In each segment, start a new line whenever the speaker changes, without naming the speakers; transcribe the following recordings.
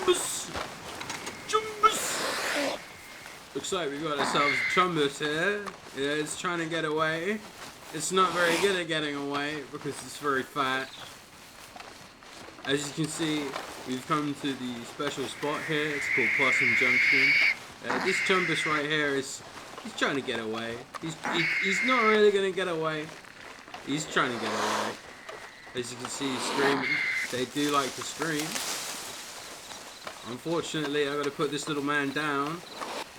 chumbus! Chumbus! Looks like we got ourselves a chumbus here. Yeah, it's trying to get away. It's not very good at getting away because it's very fat. As you can see, we've come to the special spot here. It's called Possum Junction. This chumbus right here he's trying to get away. He's not really gonna get away. He's trying to get away. As you can see, he's screaming. They do like to scream. Unfortunately, I got to put this little man down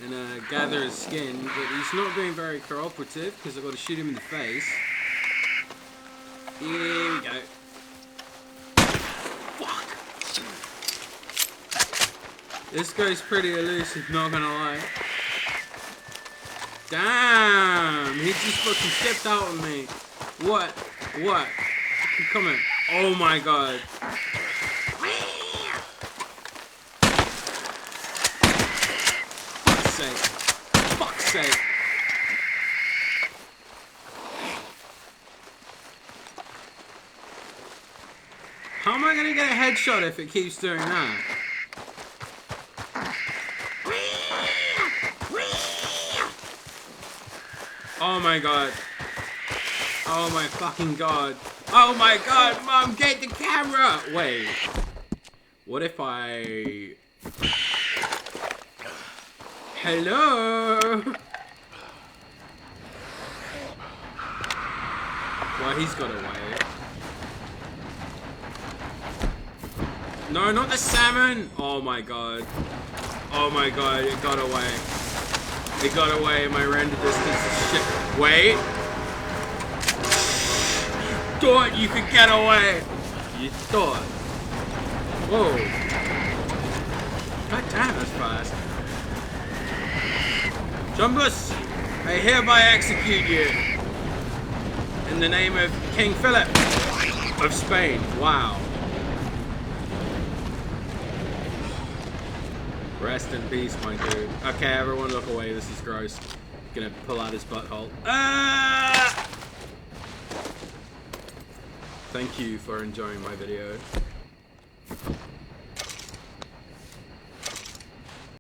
and gather his skin, but he's not being very cooperative because I've got to shoot him in the face. Here we go. Fuck! This guy's pretty elusive, not gonna lie. Damn! He just fucking stepped out on me. What? What? Come on. Oh my god. Fuck's sake. Fuck's sake. How am I gonna get a headshot if it keeps doing that? Oh my god. Oh my fucking god. Oh my god, Mom, get the camera! Wait. What if I... Hello? Well, he's got away. No, not the salmon! Oh my god. Oh my god, it got away. It got away, my render distance is shit. Wait! Thought you could get away! You thought. Whoa. God damn, that's fast. Chumbus, I hereby execute you. In the name of King Philip of Spain. Wow. Rest in peace, my dude. Okay, everyone look away. This is gross. Gonna pull out his butthole. Ah! Thank you for enjoying my video.